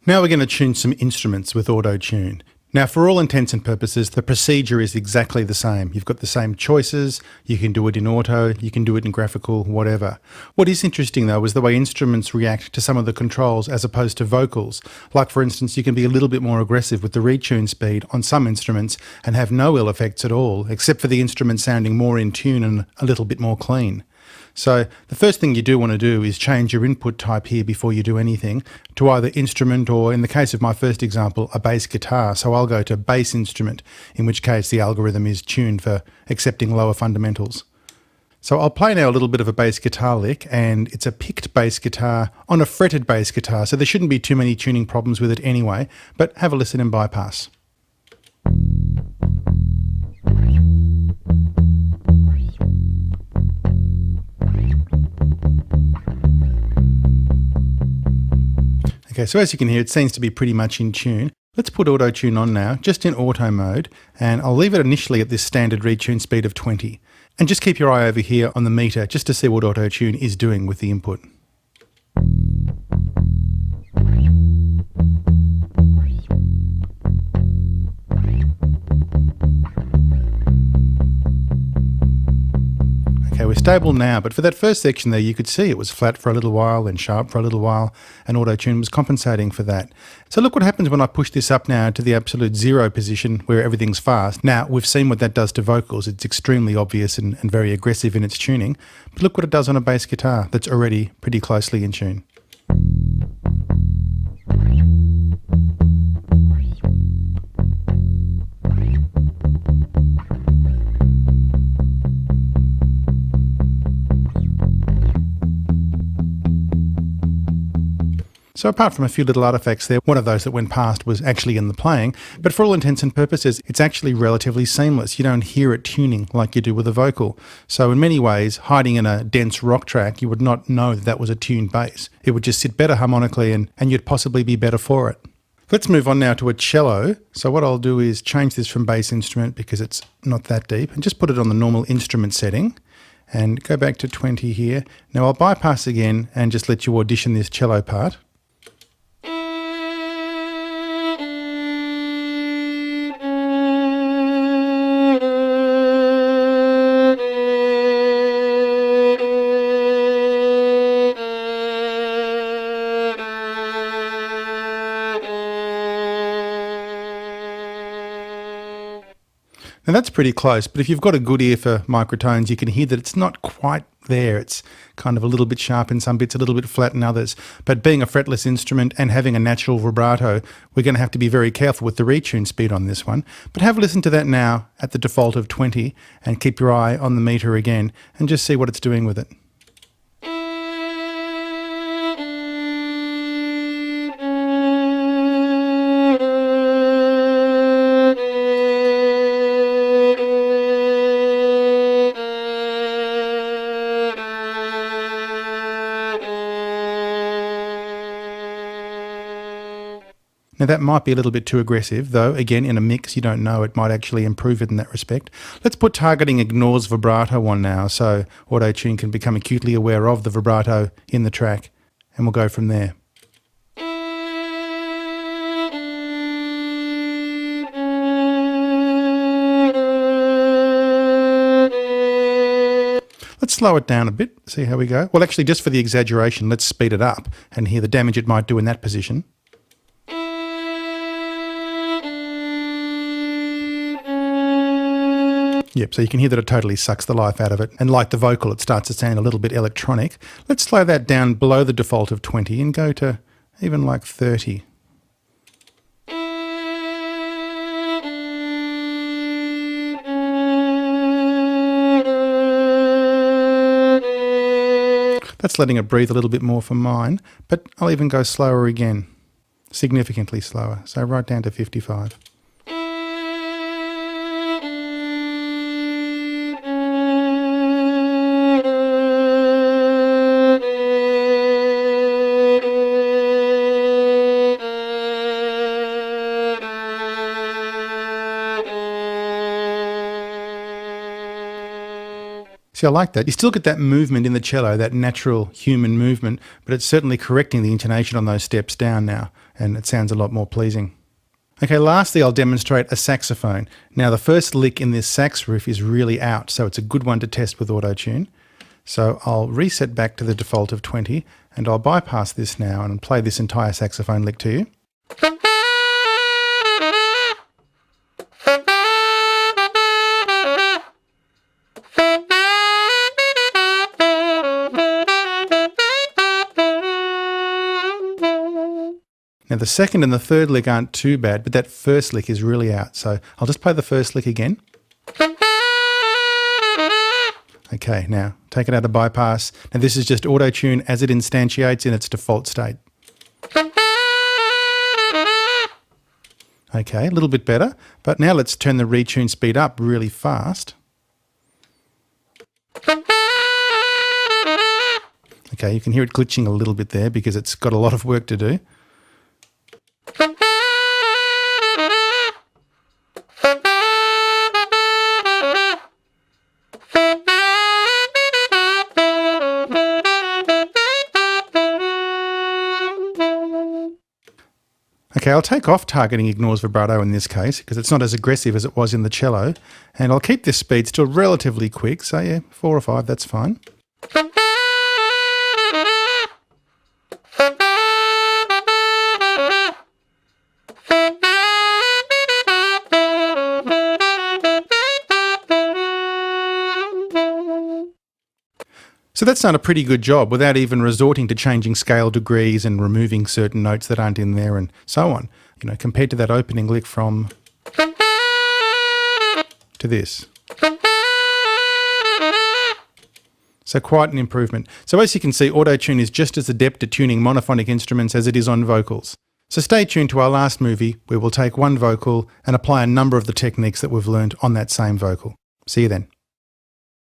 Now we're going to tune some instruments with auto-tune. Now for all intents and purposes, the procedure is exactly the same. You've got the same choices, you can do it in auto, you can do it in graphical, whatever. What is interesting though is the way instruments react to some of the controls as opposed to vocals. Like for instance, you can be a little bit more aggressive with the retune speed on some instruments and have no ill effects at all, except for the instrument sounding more in tune and a little bit more clean. So the first thing you do want to do is change your input type here before you do anything to either instrument or, in the case of my first example, a bass guitar. So I'll go to bass instrument, in which case the algorithm is tuned for accepting lower fundamentals. So I'll play now a little bit of a bass guitar lick, and it's a picked bass guitar on a fretted bass guitar, so there shouldn't be too many tuning problems with it anyway, but have a listen and bypass. Okay, so as you can hear, it seems to be pretty much in tune. Let's put auto-tune on now, just in auto mode, and I'll leave it initially at this standard retune speed of 20. And just keep your eye over here on the meter just to see what auto-tune is doing with the input. Okay, we're stable now, but for that first section there, you could see it was flat for a little while, then sharp for a little while, and auto-tune was compensating for that. So look what happens when I push this up now to the absolute 0 position where everything's fast. Now, we've seen what that does to vocals. It's extremely obvious and very aggressive in its tuning, but look what it does on a bass guitar that's already pretty closely in tune. So apart from a few little artifacts there, one of those that went past was actually in the playing, but for all intents and purposes, it's actually relatively seamless. You don't hear it tuning like you do with a vocal. So in many ways, hiding in a dense rock track, you would not know that that was a tuned bass. It would just sit better harmonically and you'd possibly be better for it. Let's move on now to a cello. So what I'll do is change this from bass instrument because it's not that deep and just put it on the normal instrument setting and go back to 20 here. Now I'll bypass again and just let you audition this cello part. Now that's pretty close, but if you've got a good ear for microtones, you can hear that it's not quite there. It's kind of a little bit sharp in some bits, a little bit flat in others. But being a fretless instrument and having a natural vibrato, we're going to have to be very careful with the retune speed on this one. But have a listen to that now at the default of 20 and keep your eye on the meter again and just see what it's doing with it. Now that might be a little bit too aggressive, though again in a mix you don't know, it might actually improve it in that respect. Let's put targeting ignores vibrato on now so auto-tune can become acutely aware of the vibrato in the track, and we'll go from there. Let's slow it down a bit, see how we go. Well actually just for the exaggeration, let's speed it up and hear the damage it might do in that position. Yep, so you can hear that it totally sucks the life out of it. And like the vocal, it starts to sound a little bit electronic. Let's slow that down below the default of 20 and go to even like 30. That's letting it breathe a little bit more for mine, but I'll even go slower again, significantly slower, so right down to 55. See, I like that. You still get that movement in the cello, that natural human movement, but it's certainly correcting the intonation on those steps down now, and it sounds a lot more pleasing. Okay, lastly, I'll demonstrate a saxophone. Now, the first lick in this sax riff is really out, so it's a good one to test with auto-tune. So I'll reset back to the default of 20, and I'll bypass this now and play this entire saxophone lick to you. Now the second and the third lick aren't too bad, but that first lick is really out. So I'll just play the first lick again. Okay, now take it out of bypass. Now this is just auto-tune as it instantiates in its default state. Okay, a little bit better, but now let's turn the retune speed up really fast. Okay, you can hear it glitching a little bit there because it's got a lot of work to do. Okay, I'll take off targeting ignores vibrato in this case because it's not as aggressive as it was in the cello, and I'll keep this speed still relatively quick, so yeah, 4 or 5, that's fine. So that's done a pretty good job without even resorting to changing scale degrees and removing certain notes that aren't in there and so on. You know, compared to that opening lick from to this. So quite an improvement. So as you can see, auto-tune is just as adept at tuning monophonic instruments as it is on vocals. So stay tuned to our last movie where we'll take one vocal and apply a number of the techniques that we've learned on that same vocal. See you then.